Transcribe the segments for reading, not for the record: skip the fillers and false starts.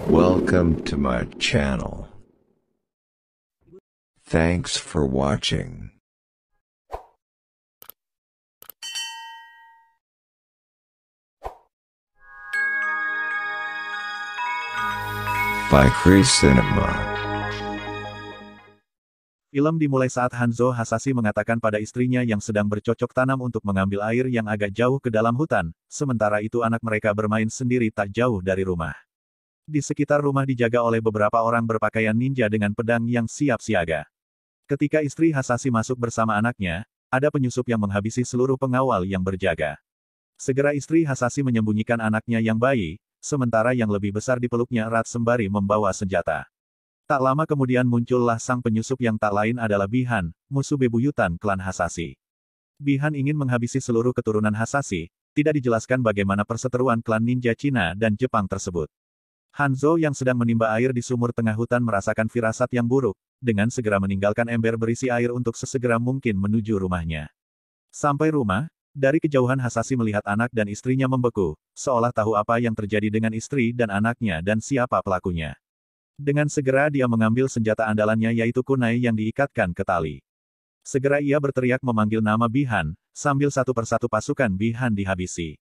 Welcome to my channel. Thanks for watching. By Free Cinema. Film dimulai saat Hanzo Hasashi mengatakan pada istrinya yang sedang bercocok tanam untuk mengambil air yang agak jauh ke dalam hutan, sementara itu anak mereka bermain sendiri tak jauh dari rumah. Di sekitar rumah dijaga oleh beberapa orang berpakaian ninja dengan pedang yang siap siaga. Ketika istri Hasashi masuk bersama anaknya, ada penyusup yang menghabisi seluruh pengawal yang berjaga. Segera istri Hasashi menyembunyikan anaknya yang bayi, sementara yang lebih besar dipeluknya erat sembari membawa senjata. Tak lama kemudian muncullah sang penyusup yang tak lain adalah Bihan, musuh bebuyutan klan Hasashi. Bihan ingin menghabisi seluruh keturunan Hasashi, tidak dijelaskan bagaimana perseteruan klan ninja Cina dan Jepang tersebut. Hanzo yang sedang menimba air di sumur tengah hutan merasakan firasat yang buruk, dengan segera meninggalkan ember berisi air untuk sesegera mungkin menuju rumahnya. Sampai rumah, dari kejauhan Hasashi melihat anak dan istrinya membeku, seolah tahu apa yang terjadi dengan istri dan anaknya dan siapa pelakunya. Dengan segera dia mengambil senjata andalannya yaitu kunai yang diikatkan ke tali. Segera ia berteriak memanggil nama Bihan, sambil satu persatu pasukan Bihan dihabisi.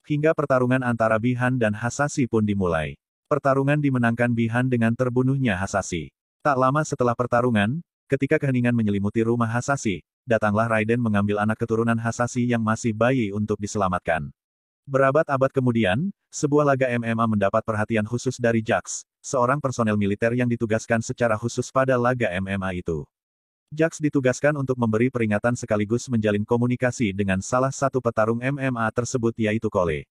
Hingga pertarungan antara Bihan dan Hasashi pun dimulai. Pertarungan dimenangkan Bihan dengan terbunuhnya Hasashi. Tak lama setelah pertarungan, ketika keheningan menyelimuti rumah Hasashi, datanglah Raiden mengambil anak keturunan Hasashi yang masih bayi untuk diselamatkan. Berabad-abad kemudian, sebuah laga MMA mendapat perhatian khusus dari Jax, seorang personel militer yang ditugaskan secara khusus pada laga MMA itu. Jax ditugaskan untuk memberi peringatan sekaligus menjalin komunikasi dengan salah satu petarung MMA tersebut yaitu Cole.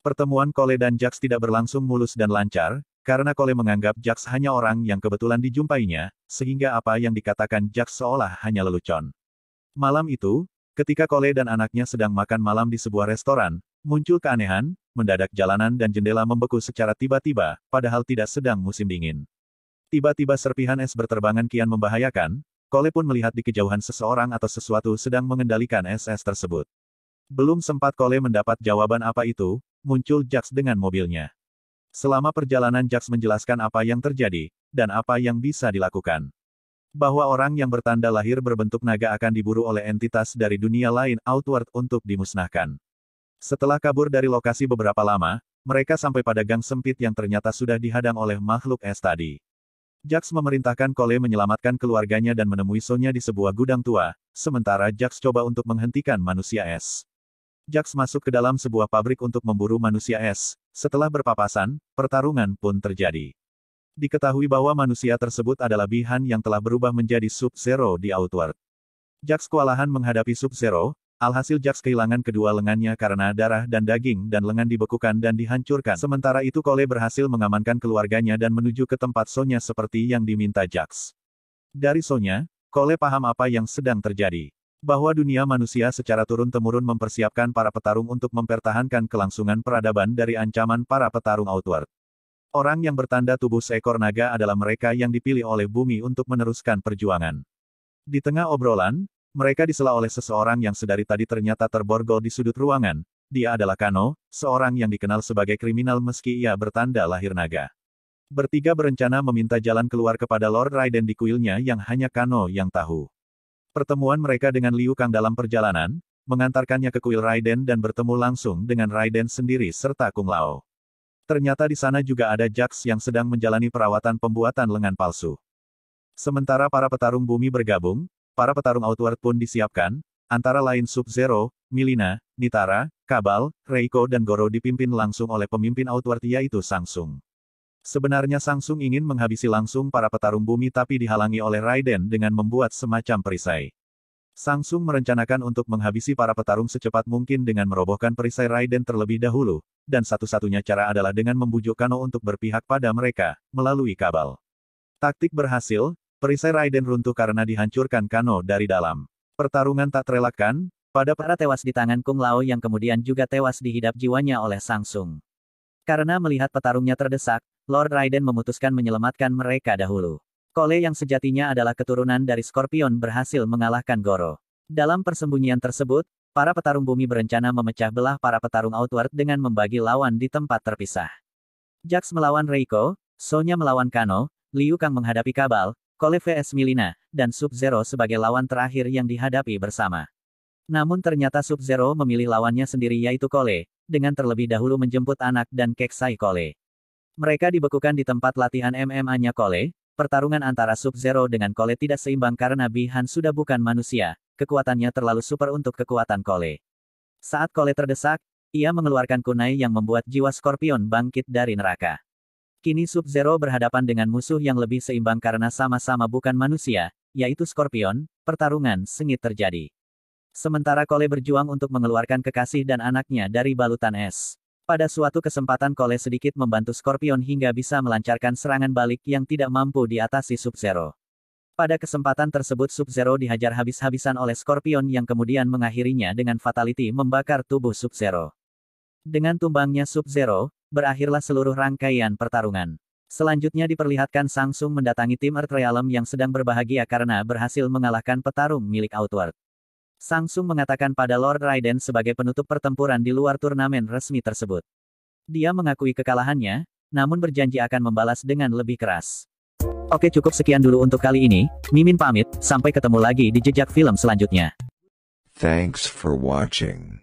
Pertemuan Cole dan Jax tidak berlangsung mulus dan lancar, karena Cole menganggap Jax hanya orang yang kebetulan dijumpainya, sehingga apa yang dikatakan Jax seolah hanya lelucon. Malam itu, ketika Cole dan anaknya sedang makan malam di sebuah restoran, muncul keanehan, mendadak jalanan dan jendela membeku secara tiba-tiba, padahal tidak sedang musim dingin. Tiba-tiba serpihan es berterbangan kian membahayakan, Cole pun melihat di kejauhan seseorang atau sesuatu sedang mengendalikan es-es tersebut. Belum sempat Cole mendapat jawaban apa itu, muncul Jax dengan mobilnya. Selama perjalanan Jax menjelaskan apa yang terjadi, dan apa yang bisa dilakukan. Bahwa orang yang bertanda lahir berbentuk naga akan diburu oleh entitas dari dunia lain, Outward, untuk dimusnahkan. Setelah kabur dari lokasi beberapa lama, mereka sampai pada gang sempit yang ternyata sudah dihadang oleh makhluk es tadi. Jax memerintahkan Cole menyelamatkan keluarganya dan menemui Sonya di sebuah gudang tua, sementara Jax coba untuk menghentikan manusia es. Jax masuk ke dalam sebuah pabrik untuk memburu manusia es. Setelah berpapasan, pertarungan pun terjadi. Diketahui bahwa manusia tersebut adalah Bihan yang telah berubah menjadi Sub-Zero di Outward. Jax kewalahan menghadapi Sub-Zero. Alhasil Jax kehilangan kedua lengannya karena darah dan daging dan lengan dibekukan dan dihancurkan. Sementara itu Cole berhasil mengamankan keluarganya dan menuju ke tempat Sonya seperti yang diminta Jax. Dari Sonya, Cole paham apa yang sedang terjadi. Bahwa dunia manusia secara turun-temurun mempersiapkan para petarung untuk mempertahankan kelangsungan peradaban dari ancaman para petarung Outward. Orang yang bertanda tubuh seekor naga adalah mereka yang dipilih oleh bumi untuk meneruskan perjuangan. Di tengah obrolan, mereka disela oleh seseorang yang sedari tadi ternyata terborgol di sudut ruangan. Dia adalah Kano, seorang yang dikenal sebagai kriminal meski ia bertanda lahir naga. Bertiga berencana meminta jalan keluar kepada Lord Raiden di kuilnya yang hanya Kano yang tahu. Pertemuan mereka dengan Liu Kang dalam perjalanan, mengantarkannya ke kuil Raiden dan bertemu langsung dengan Raiden sendiri serta Kung Lao. Ternyata di sana juga ada Jax yang sedang menjalani perawatan pembuatan lengan palsu. Sementara para petarung bumi bergabung, para petarung Outward pun disiapkan, antara lain Sub-Zero, Milina, Nitara, Kabal, Reiko dan Goro dipimpin langsung oleh pemimpin Outward yaitu Sangsung. Sebenarnya Sangsung ingin menghabisi langsung para petarung bumi tapi dihalangi oleh Raiden dengan membuat semacam perisai. Sangsung merencanakan untuk menghabisi para petarung secepat mungkin dengan merobohkan perisai Raiden terlebih dahulu, dan satu-satunya cara adalah dengan membujuk Kano untuk berpihak pada mereka, melalui Kabal. Taktik berhasil. Perisai Raiden runtuh karena dihancurkan Kano dari dalam. Pertarungan tak terelakkan, pada para tewas di tangan Kung Lao yang kemudian juga tewas dihidap jiwanya oleh Sangsung. Karena melihat petarungnya terdesak, Lord Raiden memutuskan menyelamatkan mereka dahulu. Cole yang sejatinya adalah keturunan dari Scorpion berhasil mengalahkan Goro. Dalam persembunyian tersebut, para petarung bumi berencana memecah belah para petarung Outward dengan membagi lawan di tempat terpisah. Jax melawan Reiko, Sonya melawan Kano, Liu Kang menghadapi Kabal, Cole vs Milina, dan Sub-Zero sebagai lawan terakhir yang dihadapi bersama. Namun ternyata Sub-Zero memilih lawannya sendiri yaitu Cole, dengan terlebih dahulu menjemput anak dan Keksai Cole. Mereka dibekukan di tempat latihan MMA-nya Cole. Pertarungan antara Sub-Zero dengan Cole tidak seimbang karena Bi-Han sudah bukan manusia, kekuatannya terlalu super untuk kekuatan Cole. Saat Cole terdesak, ia mengeluarkan kunai yang membuat jiwa Scorpion bangkit dari neraka. Kini Sub-Zero berhadapan dengan musuh yang lebih seimbang karena sama-sama bukan manusia, yaitu Scorpion. Pertarungan sengit terjadi. Sementara Cole berjuang untuk mengeluarkan kekasih dan anaknya dari balutan es. Pada suatu kesempatan Cole sedikit membantu Scorpion hingga bisa melancarkan serangan balik yang tidak mampu diatasi Sub-Zero. Pada kesempatan tersebut Sub-Zero dihajar habis-habisan oleh Scorpion yang kemudian mengakhirinya dengan fatality membakar tubuh Sub-Zero. Dengan tumbangnya Sub-Zero, berakhirlah seluruh rangkaian pertarungan. Selanjutnya diperlihatkan Samsung mendatangi tim Earth Realm yang sedang berbahagia karena berhasil mengalahkan petarung milik Outward. Samsung mengatakan pada Lord Raiden sebagai penutup pertempuran di luar turnamen resmi tersebut. Dia mengakui kekalahannya, namun berjanji akan membalas dengan lebih keras. Oke, cukup sekian dulu untuk kali ini. Mimin pamit, sampai ketemu lagi di jejak film selanjutnya. Thanks for watching.